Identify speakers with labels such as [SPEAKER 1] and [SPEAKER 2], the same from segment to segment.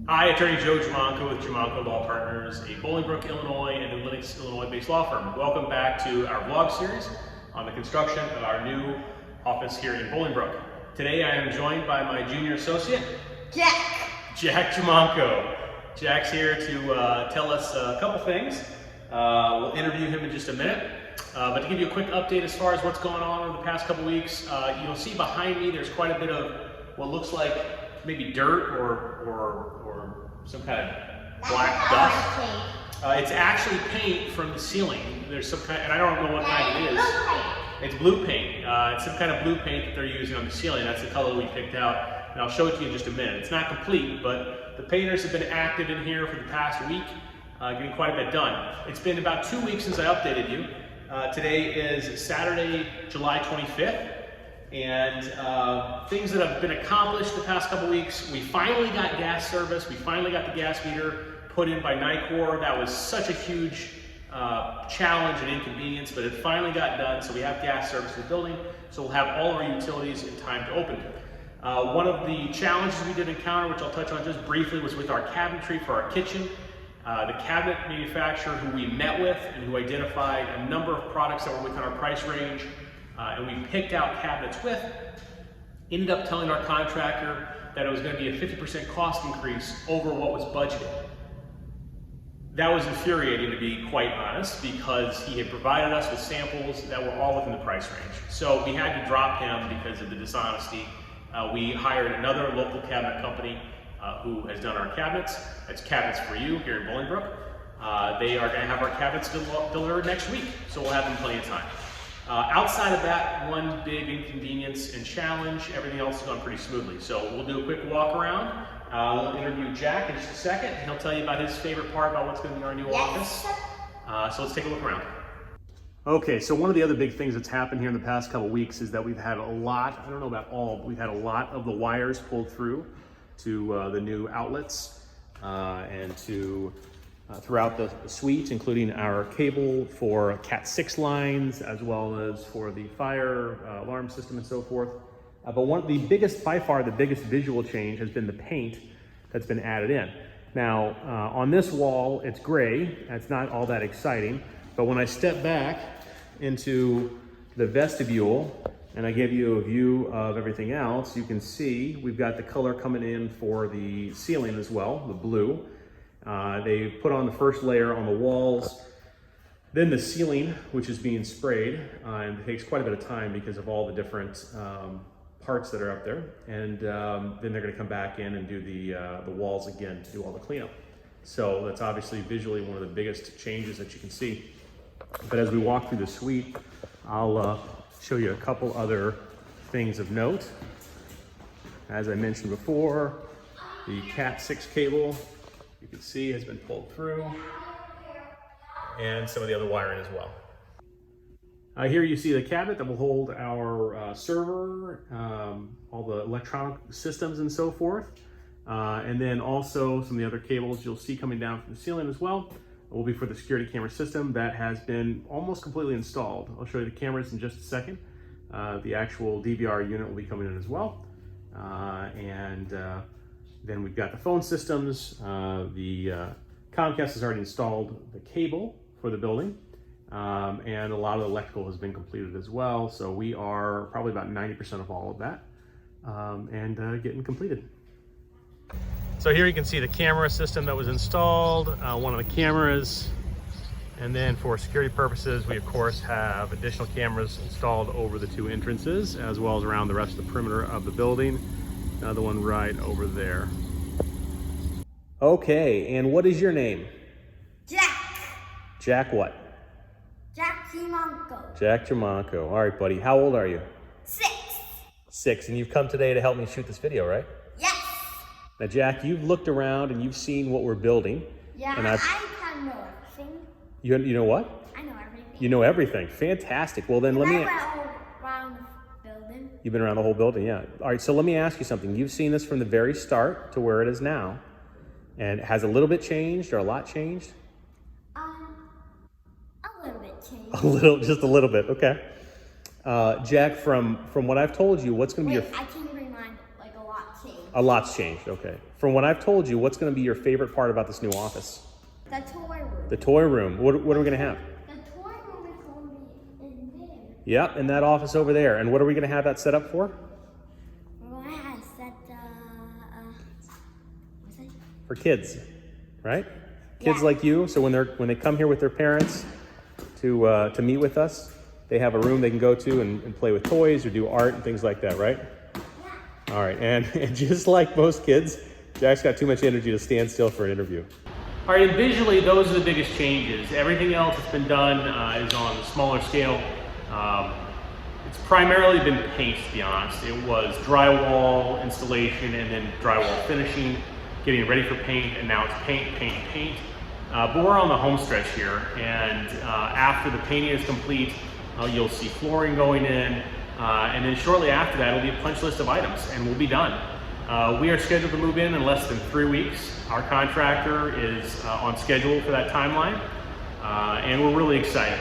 [SPEAKER 1] Hi, Attorney Joe Giamanco with Giamanco Law Partners, a Bolingbrook, Illinois and New Lenox, Illinois-based law firm. Welcome back to our vlog series on the construction of our new office here in Bolingbrook. Today I am joined by my junior associate, Jack Giamanco. Jack's here to tell us a couple things. We'll interview him in just a minute. But to give you a quick update as far as what's going on over the past couple weeks, you'll see behind me there's quite a bit of what looks like maybe dirt or some kind of black dust. It's actually paint from the ceiling. There's some kind, and I don't know what kind it is. It's blue paint. It's some kind of blue paint that they're using on the ceiling. That's the color we picked out, and I'll show it to you in just a minute. It's not complete, but the painters have been active in here for the past week, getting quite a bit done. It's been about 2 weeks since I updated you. Today is Saturday, July 25th. And things that have been accomplished the past couple weeks, we finally got gas service. We finally got the gas meter put in by Nicor. That was such a huge challenge and inconvenience, but it finally got done. So we have gas service in the building. So we'll have all of our utilities in time to open. One of the challenges we did encounter, which I'll touch on just briefly, was with our cabinetry for our kitchen. The cabinet manufacturer who we met with and who identified a number of products that were within our price range and we picked out cabinets with, ended up telling our contractor that it was going to be a 50% cost increase over what was budgeted. That was infuriating, to be quite honest, because he had provided us with samples that were all within the price range. So we had to drop him because of the dishonesty. We hired another local cabinet company who has done our cabinets. It's Cabinets for You here in Bolingbrook. They are going to have our cabinets delivered next week, so we'll have them plenty of time. Outside of that one big inconvenience and challenge, everything else has gone pretty smoothly. So we'll do a quick walk around. We'll interview Jack in just a second, and he'll tell you about his favorite part about what's going to be our new office. So let's take a look around. Okay, so one of the other big things that's happened here in the past couple weeks is that we've had a lot, I don't know about all, but we've had a lot of the wires pulled through to the new outlets and to throughout the suite, including our cable for Cat 6 lines, as well as for the fire alarm system and so forth. But one of the biggest, by far the biggest visual change has been the paint that's been added in. Now, on this wall, it's gray. That's not all that exciting. But when I step back into the vestibule and I give you a view of everything else, you can see we've got the color coming in for the ceiling as well, the blue. They put on the first layer on the walls, then the ceiling, which is being sprayed, and it takes quite a bit of time because of all the different parts that are up there. And then they're going to come back in and do the walls again to do all the cleanup. So that's obviously visually one of the biggest changes that you can see. But as we walk through the suite, I'll show you a couple other things of note. As I mentioned before, the Cat 6 cable, you can see, has been pulled through, and some of the other wiring as well. Here you see the cabinet that will hold our server, all the electronic systems and so forth, and then also some of the other cables you'll see coming down from the ceiling as well will be for the security camera system that has been almost completely installed. I'll show you the cameras in just a second. The actual DVR unit will be coming in as well, then we've got the phone systems. The Comcast has already installed the cable for the building, and a lot of the electrical has been completed as well. So we are probably about 90% of all of that and getting completed. So here you can see the camera system that was installed, one of the cameras. And then for security purposes, we of course have additional cameras installed over the two entrances, as well as around the rest of the perimeter of the building. Another one right over there. Okay, and what is your name?
[SPEAKER 2] Jack.
[SPEAKER 1] Jack what?
[SPEAKER 2] Jack Giamanco.
[SPEAKER 1] Jack Giamanco. All right, buddy. How old are you?
[SPEAKER 2] 6.
[SPEAKER 1] 6, and you've come today to help me shoot this video, right?
[SPEAKER 2] Yes.
[SPEAKER 1] Now, Jack, you've looked around and you've seen what we're building.
[SPEAKER 2] Yeah,
[SPEAKER 1] and
[SPEAKER 2] I kind of know everything.
[SPEAKER 1] You know what?
[SPEAKER 2] I know everything.
[SPEAKER 1] You know everything. Fantastic. Well, then let me...
[SPEAKER 2] I went all around the building.
[SPEAKER 1] You've been around the whole building, yeah. All right, so let me ask you something. You've seen this from the very start to where it is now. And has a little bit changed or a lot changed?
[SPEAKER 2] A little bit changed.
[SPEAKER 1] A little, just a little bit, okay. Jack, from what I've told you, what's going to be your...
[SPEAKER 2] I can bring mine like a lot changed.
[SPEAKER 1] A lot's changed, okay. From what I've told you, what's gonna be your favorite part about this new office?
[SPEAKER 2] The toy room.
[SPEAKER 1] The toy room. What are we gonna have?
[SPEAKER 2] The toy room is going to be in there.
[SPEAKER 1] Yep, in that office over there. And what are we gonna have that set up for?
[SPEAKER 2] We're going to have set what's that?
[SPEAKER 1] For kids, right? Kids
[SPEAKER 2] Yeah.
[SPEAKER 1] like you. So when they come here with their parents to meet with us, they have a room they can go to and play with toys or do art and things like that, right?
[SPEAKER 2] Yeah.
[SPEAKER 1] All right, and just like most kids, Jack's got too much energy to stand still for an interview. All right, and visually, those are the biggest changes. Everything else that's been done is on a smaller scale. It's primarily been paint, to be honest. It was drywall installation and then drywall finishing, getting ready for paint, and now it's paint, paint, paint. But we're on the home stretch here, and after the painting is complete, you'll see flooring going in, and then shortly after that, it'll be a punch list of items, and we'll be done. We are scheduled to move in less than 3 weeks. Our contractor is on schedule for that timeline, and we're really excited.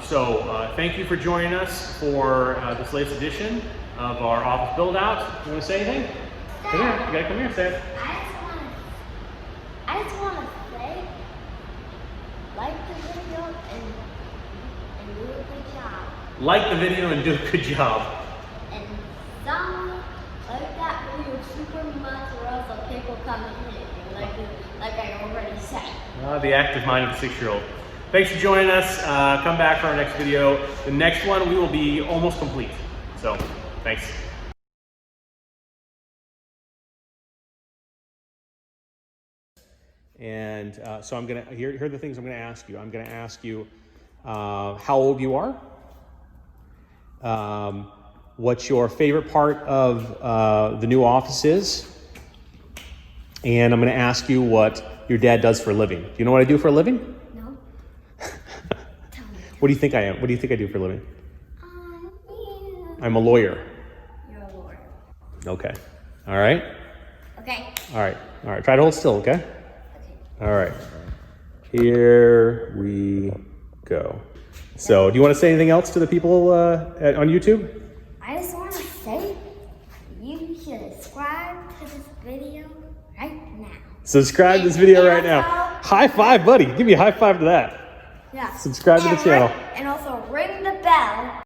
[SPEAKER 1] So thank you for joining us for this latest edition of our office build out. You want to say anything? Come here, you gotta come here, say it.
[SPEAKER 2] I just want to say, like the video and do a good job.
[SPEAKER 1] Like the video and do a good job.
[SPEAKER 2] And some like that video super much, or else a kid will come in here, like I already said.
[SPEAKER 1] The active mind of the 6-year-old. Thanks for joining us. Come back for our next video. The next one, we will be almost complete. So, thanks. And so I'm gonna, here are the things I'm gonna ask you. I'm gonna ask you how old you are, what your favorite part of the new office is, and I'm gonna ask you what your dad does for a living. Do you know what I do for a living?
[SPEAKER 2] No. Tell me.
[SPEAKER 1] What do you think I am? What do you think I do for a living?
[SPEAKER 2] Yeah.
[SPEAKER 1] I'm a lawyer.
[SPEAKER 2] You're a lawyer.
[SPEAKER 1] Okay. All right.
[SPEAKER 2] Okay.
[SPEAKER 1] All right. All right. Try to hold still, okay?
[SPEAKER 2] Okay.
[SPEAKER 1] All right. Here we go. So, do you want to say anything else to the people on YouTube?
[SPEAKER 2] I just want to say, you should subscribe to this video right now.
[SPEAKER 1] Subscribe to this video right now. High five, buddy. Give me a high five to that.
[SPEAKER 2] Yeah.
[SPEAKER 1] Subscribe to the channel.
[SPEAKER 2] And also ring the bell.